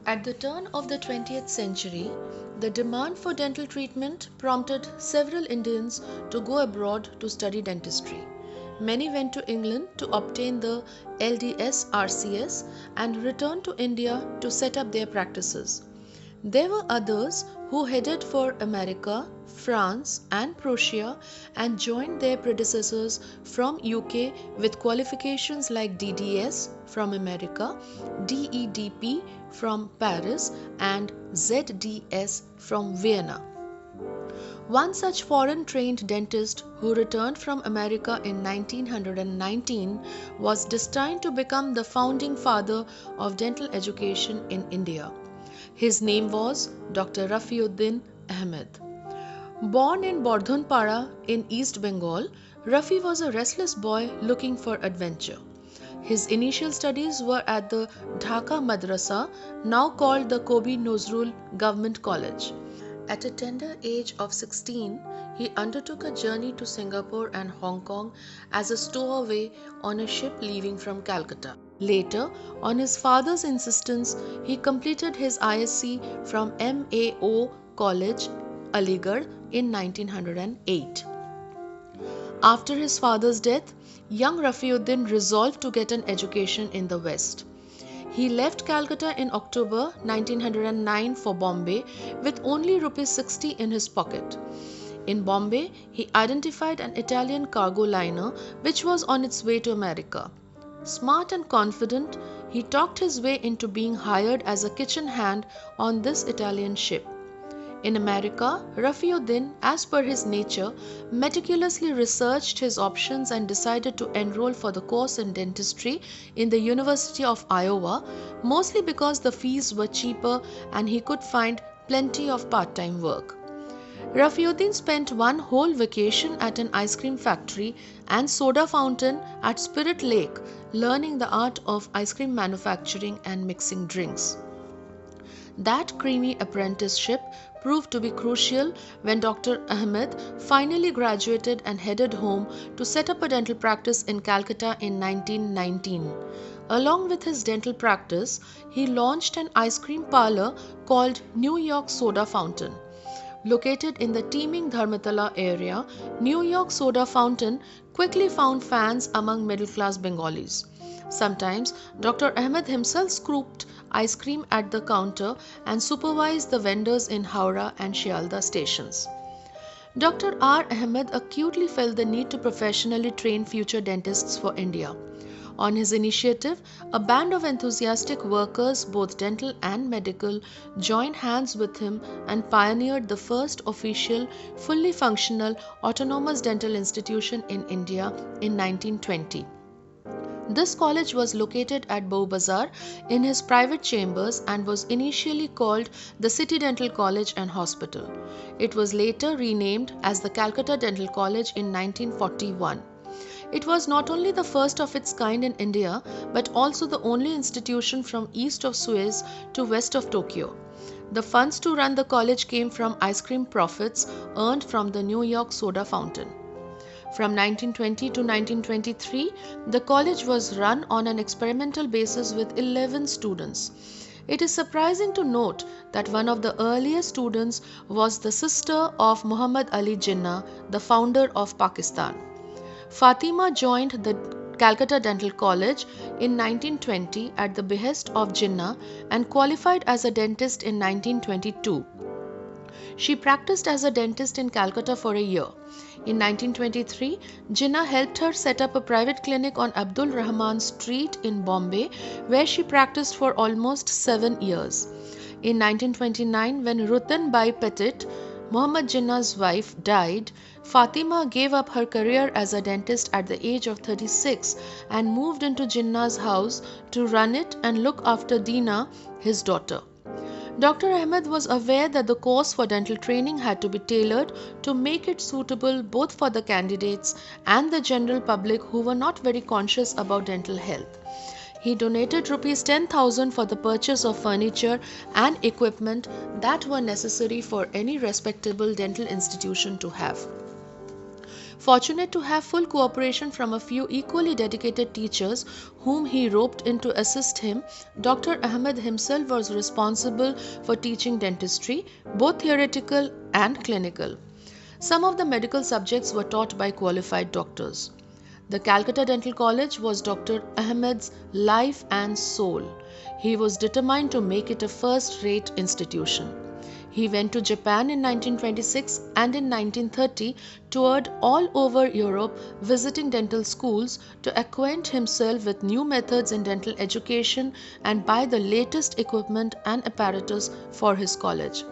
At the turn of the 20th century, the demand for dental treatment prompted several Indians to go abroad to study dentistry. Many went to England to obtain the LDS RCS and returned to India to set up their practices. There were others who headed for America, France, and Prussia and joined their predecessors from UK with qualifications like DDS from America, DEDP from Paris, and ZDS from Vienna. One such foreign trained dentist who returned from America in 1919 was destined to become the founding father of dental education in India. His name was Dr. Rafiuddin Ahmed. Born in Bordhunpara in East Bengal, Rafi was a restless boy looking for adventure. His initial studies were at the Dhaka Madrasa, now called the Kobi Nozrul Government College. At a tender age of 16, he undertook a journey to Singapore and Hong Kong as a stowaway on a ship leaving from Calcutta. Later, on his father's insistence, he completed his ISc from MAO College, Aligarh in 1908. After his father's death, young Rafiuddin resolved to get an education in the West. He left Calcutta in October 1909 for Bombay with only ₹60 in his pocket. In Bombay, he identified an Italian cargo liner which was on its way to America. Smart and confident, he talked his way into being hired as a kitchen hand on this Italian ship. In America, Rafiuddin, as per his nature, meticulously researched his options and decided to enroll for the course in dentistry in the University of Iowa, mostly because the fees were cheaper and he could find plenty of part-time work. Rafiuddin spent one whole vacation at an ice cream factory and soda fountain at Spirit Lake, learning the art of ice cream manufacturing and mixing drinks. That creamy apprenticeship proved to be crucial when Dr. Ahmed finally graduated and headed home to set up a dental practice in Calcutta in 1919. Along with his dental practice, he launched an ice cream parlor called New York Soda Fountain. Located in the teeming Dharmatala area, New York Soda Fountain quickly found fans among middle-class Bengalis. Sometimes Dr. Ahmed himself scooped ice cream at the counter and supervised the vendors in Howrah and Shialda stations. Dr. R. Ahmed acutely felt the need to professionally train future dentists for India. On his initiative, a band of enthusiastic workers, both dental and medical, joined hands with him and pioneered the first official, fully functional, autonomous dental institution in India in 1920. This college was located at Bowbazar in his private chambers and was initially called the City Dental College and Hospital. It was later renamed as the Calcutta Dental College in 1941. It was not only the first of its kind in India, but also the only institution from east of Suez to west of Tokyo. The funds to run the college came from ice cream profits earned from the New York Soda Fountain. From 1920 to 1923, the college was run on an experimental basis with 11 students. It is surprising to note that one of the earliest students was the sister of Muhammad Ali Jinnah, the founder of Pakistan. Fatima joined the Calcutta Dental College in 1920 at the behest of Jinnah and qualified as a dentist in 1922. She practiced as a dentist in Calcutta for a year. In 1923, Jinnah helped her set up a private clinic on Abdul Rahman Street in Bombay, where she practiced for almost 7 years. In 1929, when Rutan Bai Petit, Muhammad Jinnah's wife, died, Fatima gave up her career as a dentist at the age of 36 and moved into Jinnah's house to run it and look after Dina, his daughter. Dr. Ahmed was aware that the course for dental training had to be tailored to make it suitable both for the candidates and the general public who were not very conscious about dental health. He donated Rs 10,000 for the purchase of furniture and equipment that were necessary for any respectable dental institution to have. Fortunate to have full cooperation from a few equally dedicated teachers whom he roped in to assist him, Dr. Ahmed himself was responsible for teaching dentistry, both theoretical and clinical. Some of the medical subjects were taught by qualified doctors. The Calcutta Dental College was Dr. Ahmed's life and soul. He was determined to make it a first-rate institution. He went to Japan in 1926 and in 1930 toured all over Europe visiting dental schools to acquaint himself with new methods in dental education and buy the latest equipment and apparatus for his college.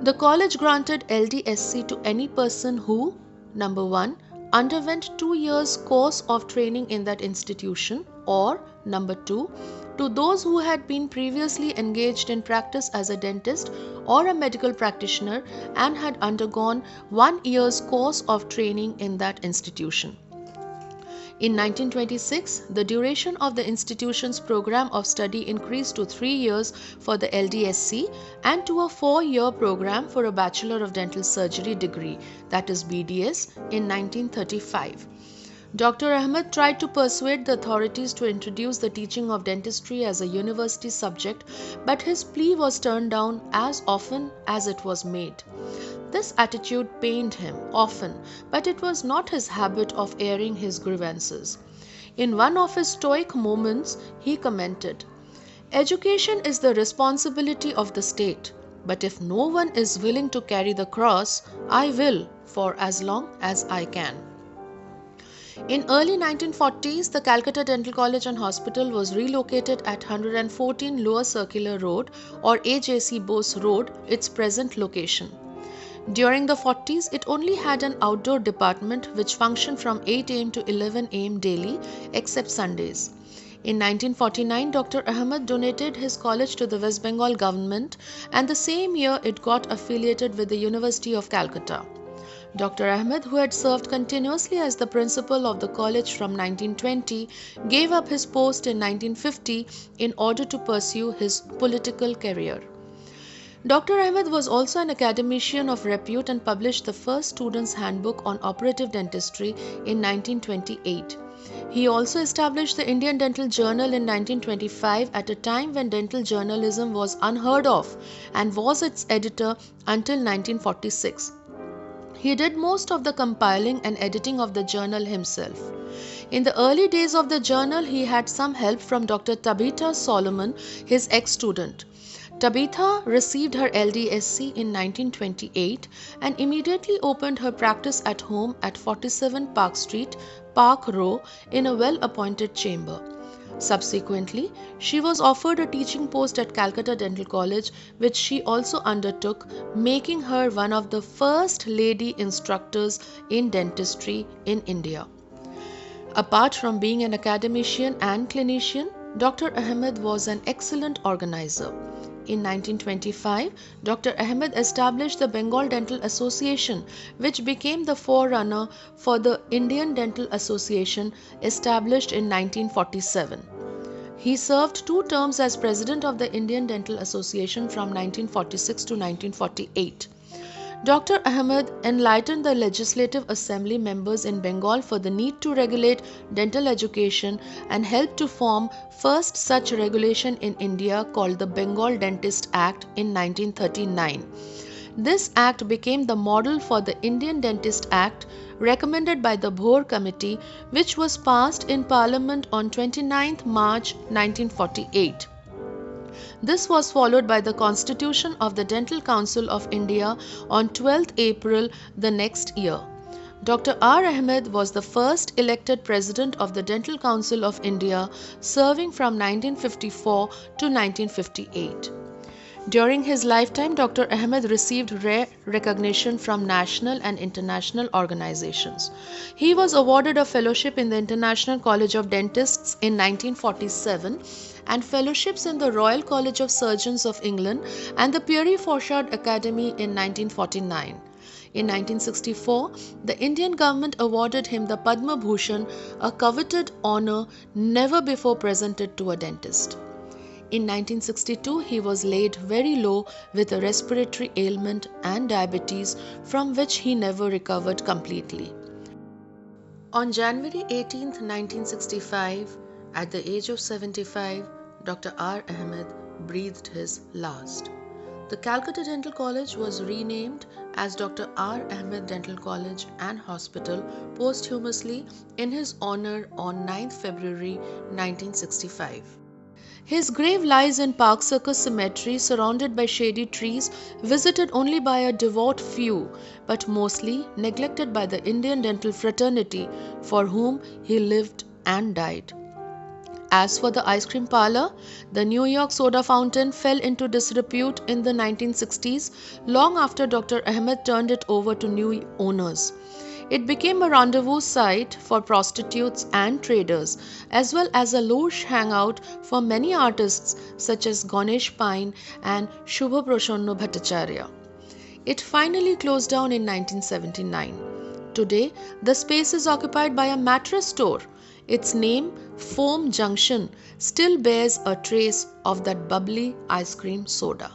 The college granted LDSC to any person who, number 1, underwent 2 years course of training in that institution, or number 2, to those who had been previously engaged in practice as a dentist or a medical practitioner and had undergone 1 year's course of training in that institution. In 1926, the duration of the institution's program of study increased to 3 years for the LDSC and to a 4-year program for a Bachelor of Dental Surgery degree, that is BDS, in 1935. Dr. Ahmed tried to persuade the authorities to introduce the teaching of dentistry as a university subject, but his plea was turned down as often as it was made. This attitude pained him often, but it was not his habit of airing his grievances. In one of his stoic moments, he commented, "Education is the responsibility of the state, but if no one is willing to carry the cross, I will for as long as I can." In early 1940s, the Calcutta Dental College and Hospital was relocated at 114 Lower Circular Road or AJC Bose Road, its present location. During the 40s, it only had an outdoor department which functioned from 8 am to 11 am daily, except Sundays. In 1949, Dr. Ahmed donated his college to the West Bengal government, and the same year it got affiliated with the University of Calcutta. Dr. Ahmed, who had served continuously as the principal of the college from 1920, gave up his post in 1950 in order to pursue his political career. Dr. Ahmed was also an academician of repute and published the first student's handbook on operative dentistry in 1928. He also established the Indian Dental Journal in 1925 at a time when dental journalism was unheard of and was its editor until 1946. He did most of the compiling and editing of the journal himself. In the early days of the journal, he had some help from Dr. Tabitha Solomon, his ex-student. Tabitha received her LDSC in 1928 and immediately opened her practice at home at 47 Park Street, Park Row, in a well-appointed chamber. Subsequently, she was offered a teaching post at Calcutta Dental College, which she also undertook, making her one of the first lady instructors in dentistry in India. Apart from being an academician and clinician, Dr. Ahmed was an excellent organizer. In 1925, Dr. Ahmed established the Bengal Dental Association, which became the forerunner for the Indian Dental Association established in 1947. He served 2 terms as president of the Indian Dental Association from 1946 to 1948. Dr. Ahmed enlightened the Legislative Assembly members in Bengal for the need to regulate dental education and helped to form first such regulation in India called the Bengal Dentist Act in 1939. This act became the model for the Indian Dentist Act recommended by the Bhore Committee, which was passed in Parliament on 29th March 1948. This was followed by the Constitution of the Dental Council of India on 12th April the next year. Dr. R. Ahmed was the first elected president of the Dental Council of India, serving from 1954 to 1958. During his lifetime, Dr. Ahmed received rare recognition from national and international organizations. He was awarded a fellowship in the International College of Dentists in 1947 and fellowships in the Royal College of Surgeons of England and the Pierre Fauchard Academy in 1949. In 1964, the Indian government awarded him the Padma Bhushan, a coveted honor never before presented to a dentist. In 1962, he was laid very low with a respiratory ailment and diabetes from which he never recovered completely. On January 18, 1965, at the age of 75, Dr. R. Ahmed breathed his last. The Calcutta Dental College was renamed as Dr. R. Ahmed Dental College and Hospital posthumously in his honor on 9th February 1965. His grave lies in Park Circus Cemetery, surrounded by shady trees, visited only by a devout few, but mostly neglected by the Indian dental fraternity for whom he lived and died. As for the ice cream parlor, the New York soda fountain fell into disrepute in the 1960s, long after Dr. Ahmed turned it over to new owners. It became a rendezvous site for prostitutes and traders, as well as a louche hangout for many artists such as Ganesh Pine and Shubha Prashanna Bhattacharya. It finally closed down in 1979. Today, the space is occupied by a mattress store. Its name, Foam Junction, still bears a trace of that bubbly ice cream soda.